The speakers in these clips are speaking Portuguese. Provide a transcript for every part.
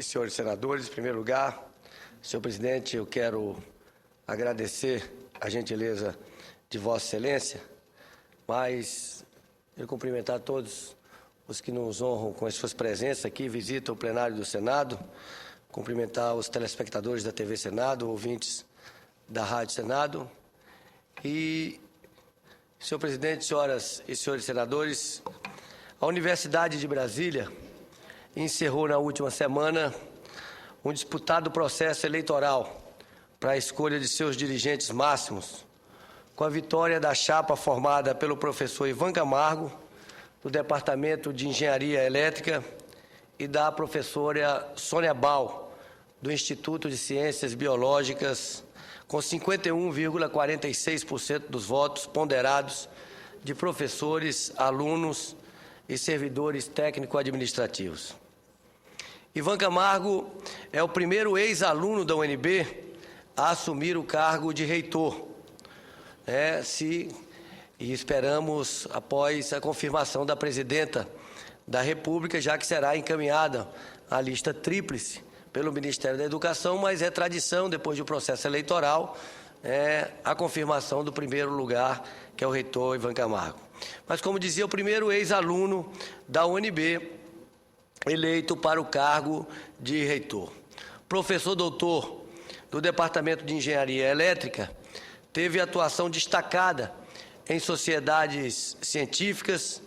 Senhores senadores, em primeiro lugar, senhor presidente, eu quero agradecer a gentileza de Vossa Excelência, mas eu cumprimentar todos os que nos honram com as suas presenças aqui, visitam o plenário do Senado, cumprimentar os telespectadores da TV Senado, ouvintes da Rádio Senado e, senhor presidente, senhoras e senhores senadores, a Universidade de Brasília encerrou na última semana um disputado processo eleitoral para a escolha de seus dirigentes máximos, com a vitória da chapa formada pelo professor Ivan Camargo, do Departamento de Engenharia Elétrica, e da professora Sônia Bal, do Instituto de Ciências Biológicas, com 51,46% dos votos ponderados de professores, alunos e servidores técnico-administrativos. Ivan Camargo é o primeiro ex-aluno da UNB a assumir o cargo de reitor, e esperamos após a confirmação da presidenta da República, já que será encaminhada a lista tríplice pelo Ministério da Educação, mas é tradição, depois do processo eleitoral, a confirmação do primeiro lugar, que é o reitor Ivan Camargo. Mas, como dizia, o primeiro ex-aluno da UNB eleito para o cargo de reitor. Professor doutor do Departamento de Engenharia Elétrica, teve atuação destacada em sociedades científicas,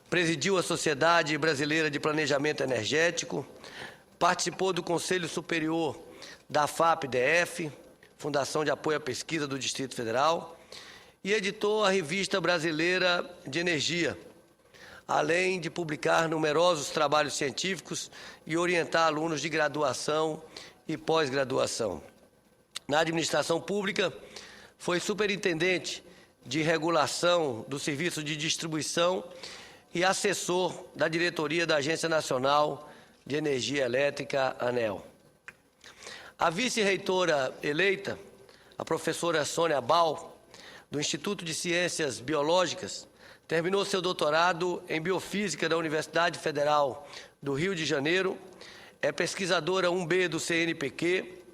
presidiu a Sociedade Brasileira de Planejamento Energético, participou do Conselho Superior da FAP-DF, Fundação de Apoio à Pesquisa do Distrito Federal, e editou a Revista Brasileira de Energia, além de publicar numerosos trabalhos científicos e orientar alunos de graduação e pós-graduação. Na administração pública, foi superintendente de regulação do serviço de distribuição e assessor da diretoria da Agência Nacional de Energia Elétrica, ANEEL. A vice-reitora eleita, a professora Sônia Bal, do Instituto de Ciências Biológicas, terminou seu doutorado em Biofísica da Universidade Federal do Rio de Janeiro, é pesquisadora 1B do CNPq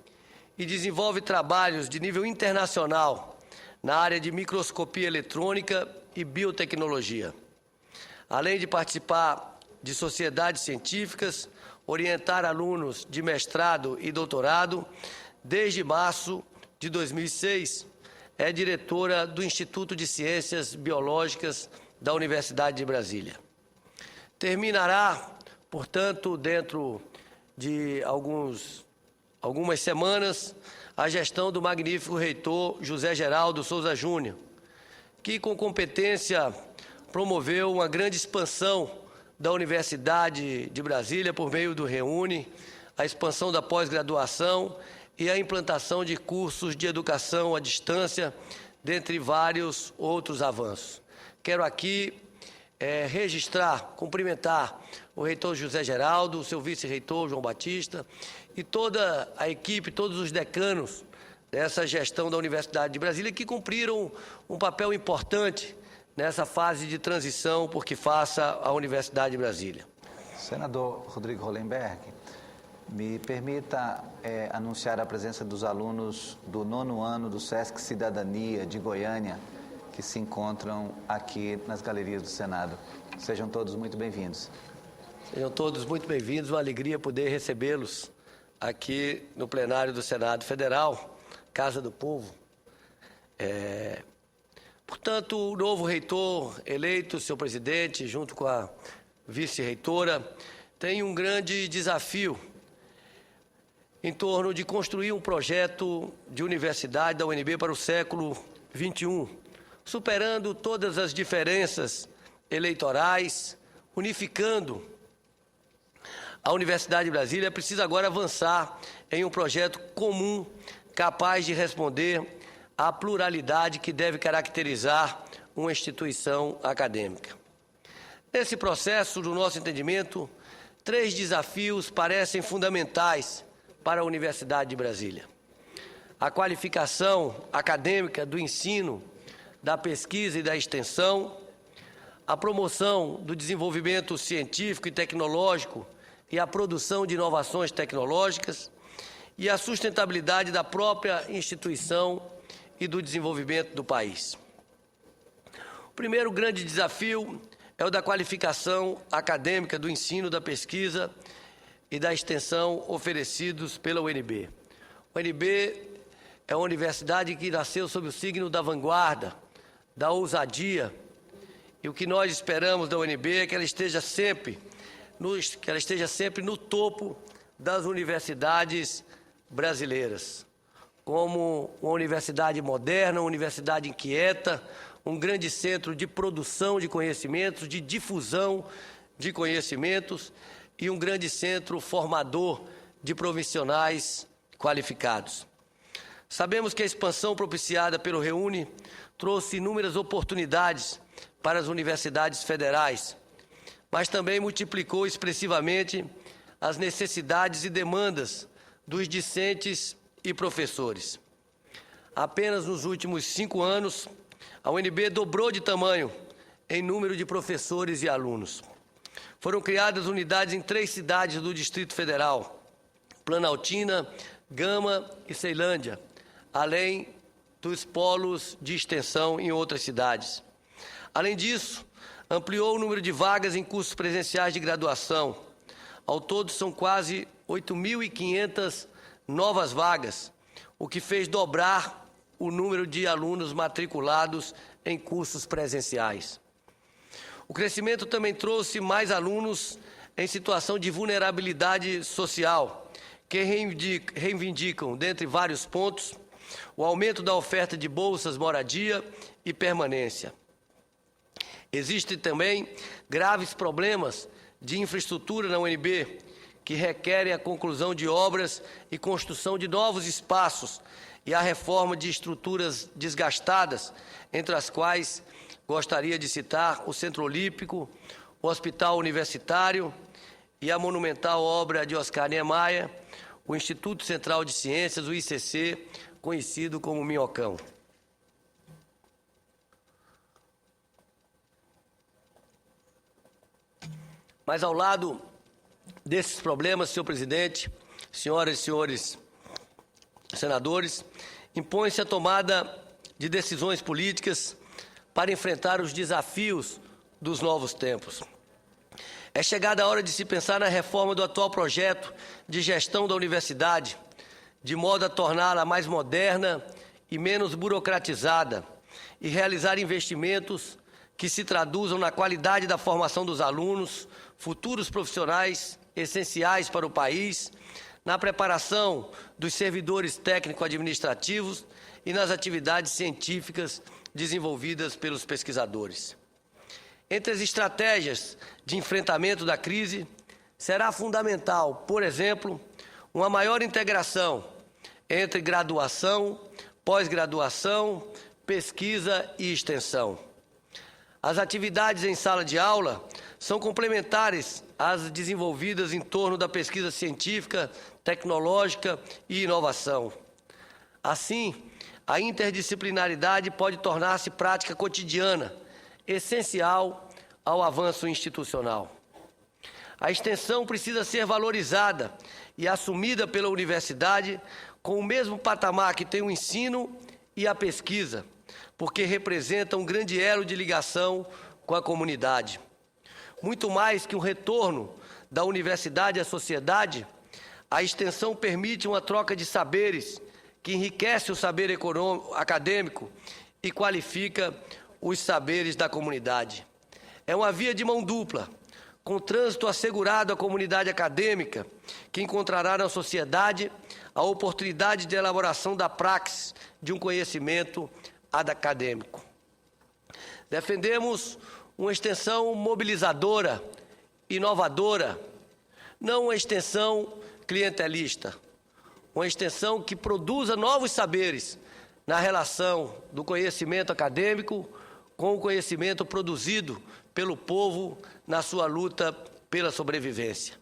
e desenvolve trabalhos de nível internacional na área de microscopia eletrônica e biotecnologia. Além de participar de sociedades científicas, orientar alunos de mestrado e doutorado, desde março de 2006, é diretora do Instituto de Ciências Biológicas da Universidade de Brasília. Terminará, portanto, dentro de algumas semanas, a gestão do magnífico reitor José Geraldo Souza Júnior, que, com competência, promoveu uma grande expansão da Universidade de Brasília por meio do REUNE, a expansão da pós-graduação e a implantação de cursos de educação à distância, dentre vários outros avanços. Quero aqui registrar, cumprimentar o reitor José Geraldo, o seu vice-reitor João Batista e toda a equipe, todos os decanos dessa gestão da Universidade de Brasília que cumpriram um papel importante nessa fase de transição por que faça a Universidade de Brasília. Senador Rodrigo Hollenberg, me permita anunciar a presença dos alunos do 9º ano do SESC Cidadania de Goiânia, que se encontram aqui nas galerias do Senado. Sejam todos muito bem-vindos. Sejam todos muito bem-vindos, uma alegria poder recebê-los aqui no plenário do Senado Federal, Casa do Povo. Portanto, o novo reitor eleito, senhor presidente, junto com a vice-reitora, tem um grande desafio em torno de construir um projeto de universidade da UNB para o século XXI, superando todas as diferenças eleitorais, unificando a Universidade de Brasília. Precisa agora avançar em um projeto comum capaz de responder à pluralidade que deve caracterizar uma instituição acadêmica. Nesse processo, do nosso entendimento, 3 desafios parecem fundamentais para a Universidade de Brasília: a qualificação acadêmica do ensino, da pesquisa e da extensão, a promoção do desenvolvimento científico e tecnológico e a produção de inovações tecnológicas e a sustentabilidade da própria instituição e do desenvolvimento do país. O primeiro grande desafio é o da qualificação acadêmica do ensino, da pesquisa e da extensão oferecidos pela UNB. A UNB é uma universidade que nasceu sob o signo da vanguarda, da ousadia, e o que nós esperamos da UNB é que ela esteja sempre no topo das universidades brasileiras, como uma universidade moderna, uma universidade inquieta, um grande centro de produção de conhecimentos, de difusão de conhecimentos e um grande centro formador de profissionais qualificados. Sabemos que a expansão propiciada pelo REUNE trouxe inúmeras oportunidades para as universidades federais, mas também multiplicou expressivamente as necessidades e demandas dos discentes e professores. Apenas nos últimos 5 anos, a UNB dobrou de tamanho em número de professores e alunos. Foram criadas unidades em 3 cidades do Distrito Federal, Planaltina, Gama e Ceilândia, além dos polos de extensão em outras cidades. Além disso, ampliou o número de vagas em cursos presenciais de graduação. Ao todo, são quase 8.500 novas vagas, o que fez dobrar o número de alunos matriculados em cursos presenciais. O crescimento também trouxe mais alunos em situação de vulnerabilidade social, que reivindicam, dentre vários pontos, o aumento da oferta de bolsas, moradia e permanência. Existem também graves problemas de infraestrutura na UNB, que requerem a conclusão de obras e construção de novos espaços e a reforma de estruturas desgastadas, entre as quais gostaria de citar o Centro Olímpico, o Hospital Universitário e a monumental obra de Oscar Niemeyer, o Instituto Central de Ciências, o ICC, conhecido como Minhocão. Mas ao lado desses problemas, senhor presidente, senhoras e senhores senadores, impõe-se a tomada de decisões políticas para enfrentar os desafios dos novos tempos. É chegada a hora de se pensar na reforma do atual projeto de gestão da universidade, de modo a torná-la mais moderna e menos burocratizada, e realizar investimentos que se traduzam na qualidade da formação dos alunos, futuros profissionais essenciais para o país, na preparação dos servidores técnico-administrativos e nas atividades científicas desenvolvidas pelos pesquisadores. Entre as estratégias de enfrentamento da crise, será fundamental, por exemplo, uma maior integração entre graduação, pós-graduação, pesquisa e extensão. As atividades em sala de aula são complementares às desenvolvidas em torno da pesquisa científica, tecnológica e inovação. Assim, a interdisciplinaridade pode tornar-se prática cotidiana, essencial ao avanço institucional. A extensão precisa ser valorizada e assumida pela universidade com o mesmo patamar que tem o ensino e a pesquisa, porque representa um grande elo de ligação com a comunidade. Muito mais que um retorno da universidade à sociedade, a extensão permite uma troca de saberes que enriquece o saber acadêmico e qualifica os saberes da comunidade. É uma via de mão dupla, com trânsito assegurado à comunidade acadêmica, que encontrará na sociedade a oportunidade de elaboração da praxis de um conhecimento acadêmico. Defendemos uma extensão mobilizadora, inovadora, não uma extensão clientelista, uma extensão que produza novos saberes na relação do conhecimento acadêmico com o conhecimento produzido pelo povo na sua luta pela sobrevivência.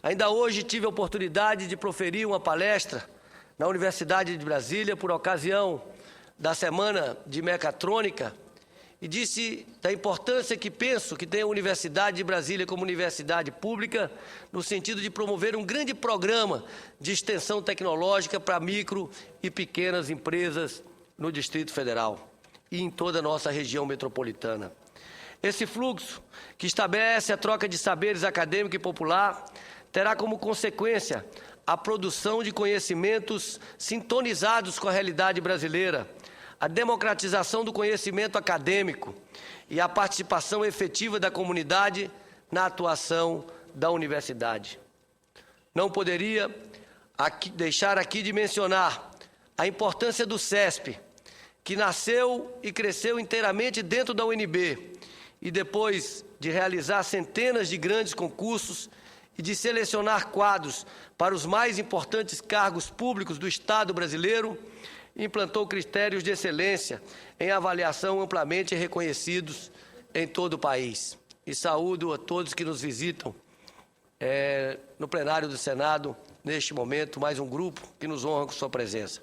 Ainda hoje tive a oportunidade de proferir uma palestra na Universidade de Brasília por ocasião da Semana de Mecatrônica e disse da importância que penso que tem a Universidade de Brasília como universidade pública, no sentido de promover um grande programa de extensão tecnológica para micro e pequenas empresas no Distrito Federal e em toda a nossa região metropolitana. Esse fluxo, que estabelece a troca de saberes acadêmico e popular, terá como consequência a produção de conhecimentos sintonizados com a realidade brasileira, a democratização do conhecimento acadêmico e a participação efetiva da comunidade na atuação da universidade. Não poderia deixar aqui de mencionar a importância do CESP, que nasceu e cresceu inteiramente dentro da UNB, e depois de realizar centenas de grandes concursos e de selecionar quadros para os mais importantes cargos públicos do Estado brasileiro, implantou critérios de excelência em avaliação amplamente reconhecidos em todo o país. E saúdo a todos que nos visitam no plenário do Senado, neste momento, mais um grupo que nos honra com sua presença.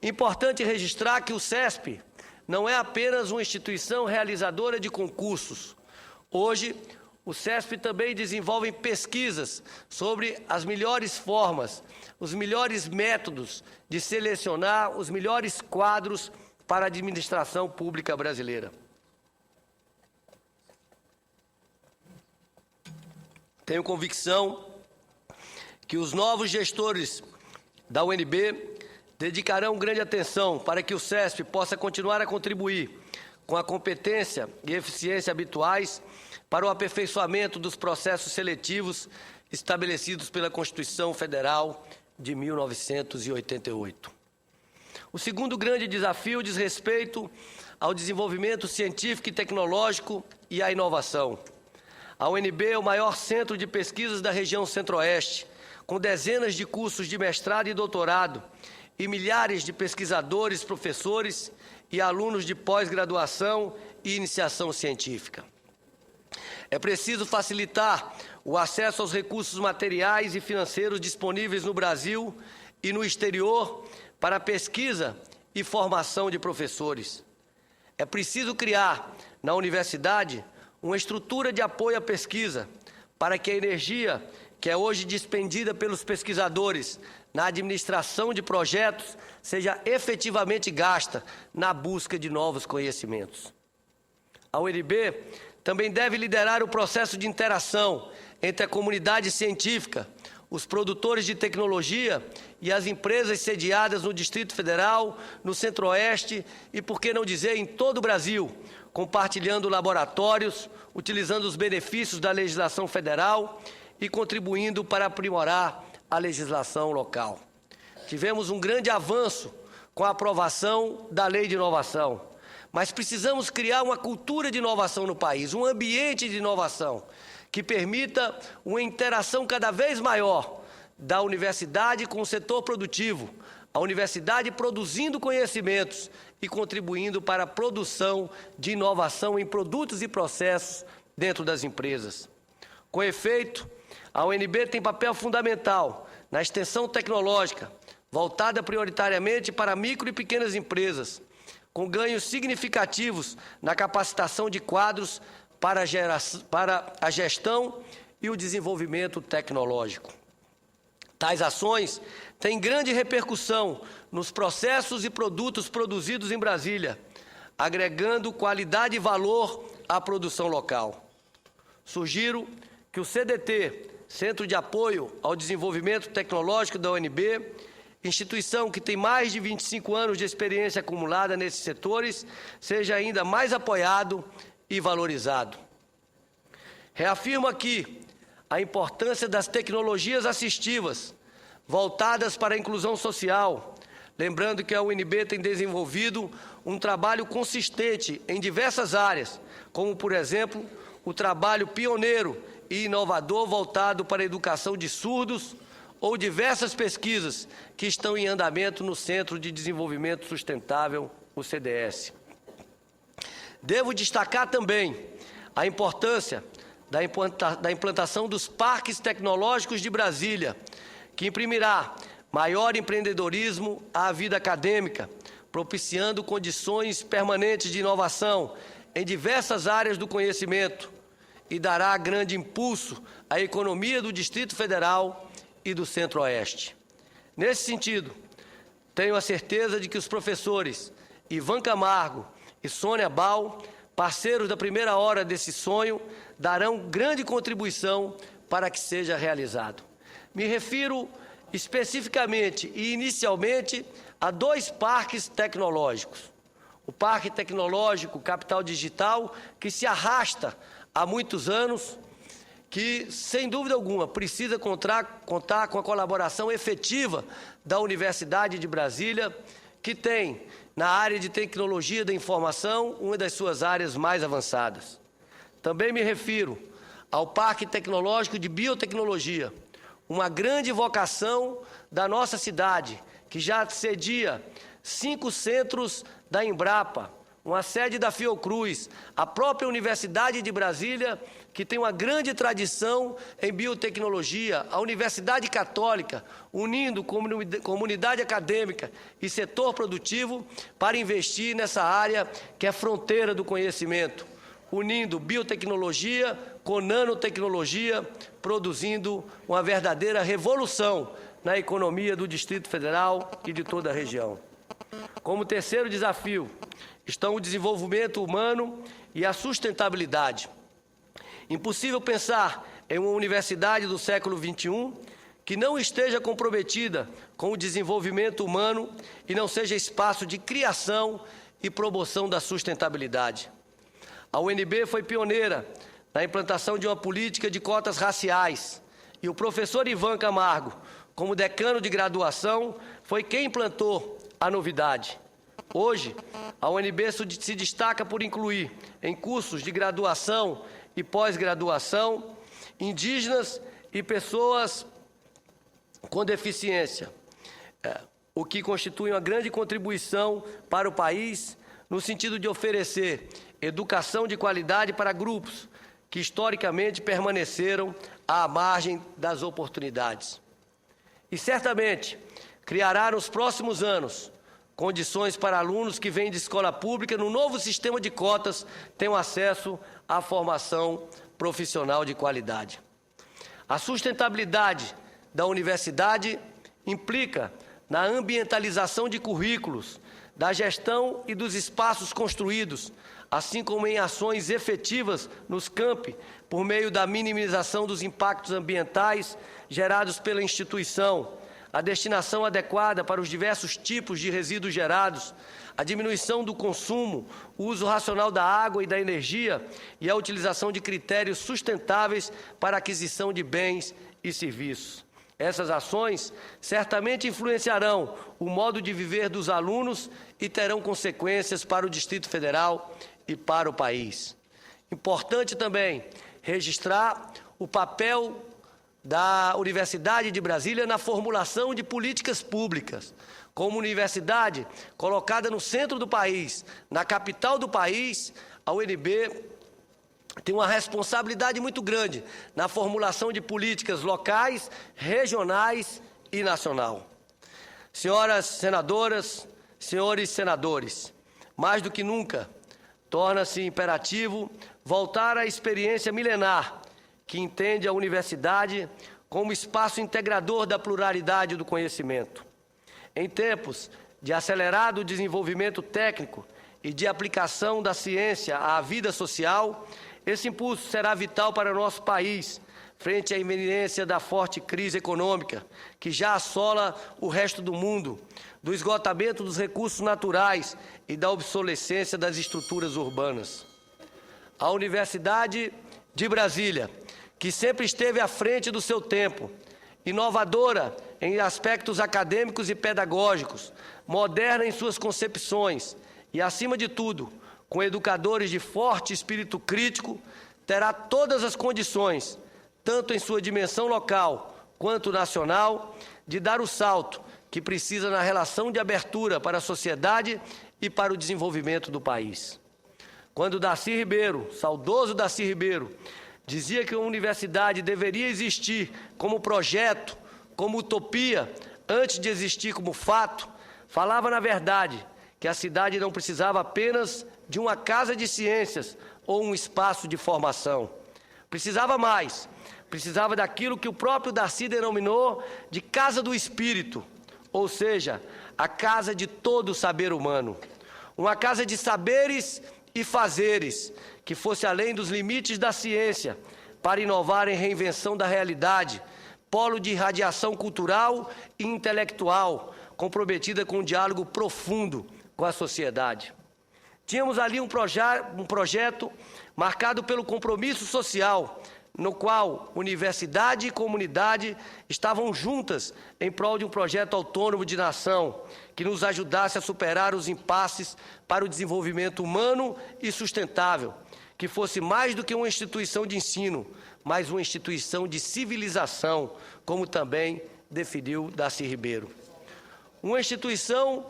Importante registrar que o CESP não é apenas uma instituição realizadora de concursos. Hoje, o CESP também desenvolve pesquisas sobre as melhores formas, os melhores métodos de selecionar os melhores quadros para a administração pública brasileira. Tenho convicção que os novos gestores da UNB dedicarão grande atenção para que o CESP possa continuar a contribuir com a competência e eficiência habituais para o aperfeiçoamento dos processos seletivos estabelecidos pela Constituição Federal de 1988. O segundo grande desafio diz respeito ao desenvolvimento científico e tecnológico e à inovação. A UNB é o maior centro de pesquisas da região Centro-Oeste, com dezenas de cursos de mestrado e doutorado, e milhares de pesquisadores, professores e alunos de pós-graduação e iniciação científica. É preciso facilitar o acesso aos recursos materiais e financeiros disponíveis no Brasil e no exterior para pesquisa e formação de professores. É preciso criar, na universidade, uma estrutura de apoio à pesquisa, para que a energia que é hoje despendida pelos pesquisadores na administração de projetos seja efetivamente gasta na busca de novos conhecimentos. A UNB também deve liderar o processo de interação entre a comunidade científica, os produtores de tecnologia e as empresas sediadas no Distrito Federal, no Centro-Oeste e, por que não dizer, em todo o Brasil, compartilhando laboratórios, utilizando os benefícios da legislação federal e contribuindo para aprimorar a legislação local. Tivemos um grande avanço com a aprovação da Lei de Inovação, mas precisamos criar uma cultura de inovação no país, um ambiente de inovação que permita uma interação cada vez maior da universidade com o setor produtivo, a universidade produzindo conhecimentos e contribuindo para a produção de inovação em produtos e processos dentro das empresas. Com efeito, a UNB tem papel fundamental na extensão tecnológica, voltada prioritariamente para micro e pequenas empresas, com ganhos significativos na capacitação de quadros para a gestão e o desenvolvimento tecnológico. Tais ações têm grande repercussão nos processos e produtos produzidos em Brasília, agregando qualidade e valor à produção local. Sugiro que o CDT, Centro de Apoio ao Desenvolvimento Tecnológico da UNB, instituição que tem mais de 25 anos de experiência acumulada nesses setores, seja ainda mais apoiado e valorizado. Reafirmo aqui a importância das tecnologias assistivas, voltadas para a inclusão social, lembrando que a UNB tem desenvolvido um trabalho consistente em diversas áreas, como, por exemplo, o trabalho pioneiro e inovador voltado para a educação de surdos ou diversas pesquisas que estão em andamento no Centro de Desenvolvimento Sustentável, o CDS. Devo destacar também a importância da implantação dos parques tecnológicos de Brasília, que imprimirá maior empreendedorismo à vida acadêmica, propiciando condições permanentes de inovação em diversas áreas do conhecimento e dará grande impulso à economia do Distrito Federal e do Centro-Oeste. Nesse sentido, tenho a certeza de que os professores Ivan Camargo e Sônia Bal, parceiros da primeira hora desse sonho, darão grande contribuição para que seja realizado. Me refiro especificamente e inicialmente a 2 parques tecnológicos. O Parque Tecnológico Capital Digital, que se arrasta há muitos anos, que, sem dúvida alguma, precisa contar com a colaboração efetiva da Universidade de Brasília, que tem, na área de tecnologia da informação, uma das suas áreas mais avançadas. Também me refiro ao Parque Tecnológico de Biotecnologia, uma grande vocação da nossa cidade, que já cedia 5 centros da Embrapa, uma sede da Fiocruz, a própria Universidade de Brasília, que tem uma grande tradição em biotecnologia, a Universidade Católica, unindo comunidade acadêmica e setor produtivo para investir nessa área que é fronteira do conhecimento, unindo biotecnologia com nanotecnologia, produzindo uma verdadeira revolução na economia do Distrito Federal e de toda a região. Como terceiro desafio, estão o desenvolvimento humano e a sustentabilidade. Impossível pensar em uma universidade do século XXI que não esteja comprometida com o desenvolvimento humano e não seja espaço de criação e promoção da sustentabilidade. A UNB foi pioneira na implantação de uma política de cotas raciais e o professor Ivan Camargo, como decano de graduação, foi quem implantou a novidade. Hoje, a UNB se destaca por incluir em cursos de graduação e pós-graduação indígenas e pessoas com deficiência, o que constitui uma grande contribuição para o país no sentido de oferecer educação de qualidade para grupos que historicamente permaneceram à margem das oportunidades. E certamente criará nos próximos anos condições para alunos que vêm de escola pública no novo sistema de cotas tenham acesso à formação profissional de qualidade. A sustentabilidade da universidade implica na ambientalização de currículos, da gestão e dos espaços construídos, assim como em ações efetivas nos campi, por meio da minimização dos impactos ambientais gerados pela instituição, a destinação adequada para os diversos tipos de resíduos gerados, a diminuição do consumo, o uso racional da água e da energia e a utilização de critérios sustentáveis para a aquisição de bens e serviços. Essas ações certamente influenciarão o modo de viver dos alunos e terão consequências para o Distrito Federal e para o país. Importante também registrar o papel da Universidade de Brasília na formulação de políticas públicas. Como universidade colocada no centro do país, na capital do país, a UNB tem uma responsabilidade muito grande na formulação de políticas locais, regionais e nacional. Senhoras senadoras, senhores senadores, mais do que nunca, torna-se imperativo voltar à experiência milenar que entende a universidade como espaço integrador da pluralidade do conhecimento. Em tempos de acelerado desenvolvimento técnico e de aplicação da ciência à vida social, esse impulso será vital para o nosso país, frente à iminência da forte crise econômica que já assola o resto do mundo, do esgotamento dos recursos naturais e da obsolescência das estruturas urbanas. A Universidade de Brasília, que sempre esteve à frente do seu tempo, inovadora em aspectos acadêmicos e pedagógicos, moderna em suas concepções e, acima de tudo, com educadores de forte espírito crítico, terá todas as condições, tanto em sua dimensão local quanto nacional, de dar o salto que precisa na relação de abertura para a sociedade e para o desenvolvimento do país. Quando Darcy Ribeiro, saudoso Darcy Ribeiro, dizia que a universidade deveria existir como projeto, como utopia, antes de existir como fato, falava na verdade que a cidade não precisava apenas de uma casa de ciências ou um espaço de formação. Precisava mais. Precisava daquilo que o próprio Darcy denominou de casa do espírito, ou seja, a casa de todo o saber humano. Uma casa de saberes e fazeres, que fosse além dos limites da ciência, para inovar em reinvenção da realidade, polo de irradiação cultural e intelectual, comprometida com um diálogo profundo com a sociedade. Tínhamos ali um projeto marcado pelo compromisso social, no qual universidade e comunidade estavam juntas em prol de um projeto autônomo de nação, que nos ajudasse a superar os impasses para o desenvolvimento humano e sustentável, que fosse mais do que uma instituição de ensino, mas uma instituição de civilização, como também definiu Darcy Ribeiro. Uma instituição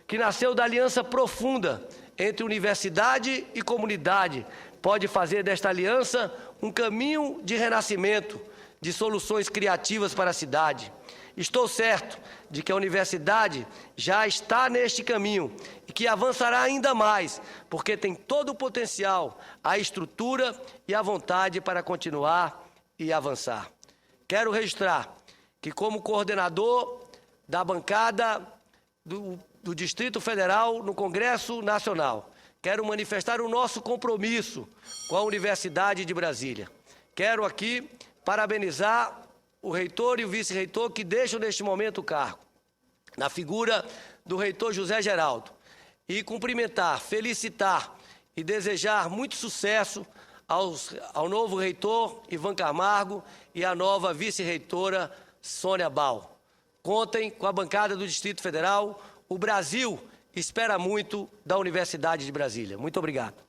que nasceu da aliança profunda entre universidade e comunidade, pode fazer desta aliança um caminho de renascimento, de soluções criativas para a cidade. Estou certo de que a universidade já está neste caminho e que avançará ainda mais, porque tem todo o potencial, a estrutura e a vontade para continuar e avançar. Quero registrar que, como coordenador da bancada do Distrito Federal no Congresso Nacional, quero manifestar o nosso compromisso com a Universidade de Brasília. Quero aqui parabenizar o reitor e o vice-reitor que deixam neste momento o cargo, na figura do reitor José Geraldo, e cumprimentar, felicitar e desejar muito sucesso ao novo reitor Ivan Camargo e à nova vice-reitora Sônia Bal. Contem com a bancada do Distrito Federal. O Brasil espera muito da Universidade de Brasília. Muito obrigado.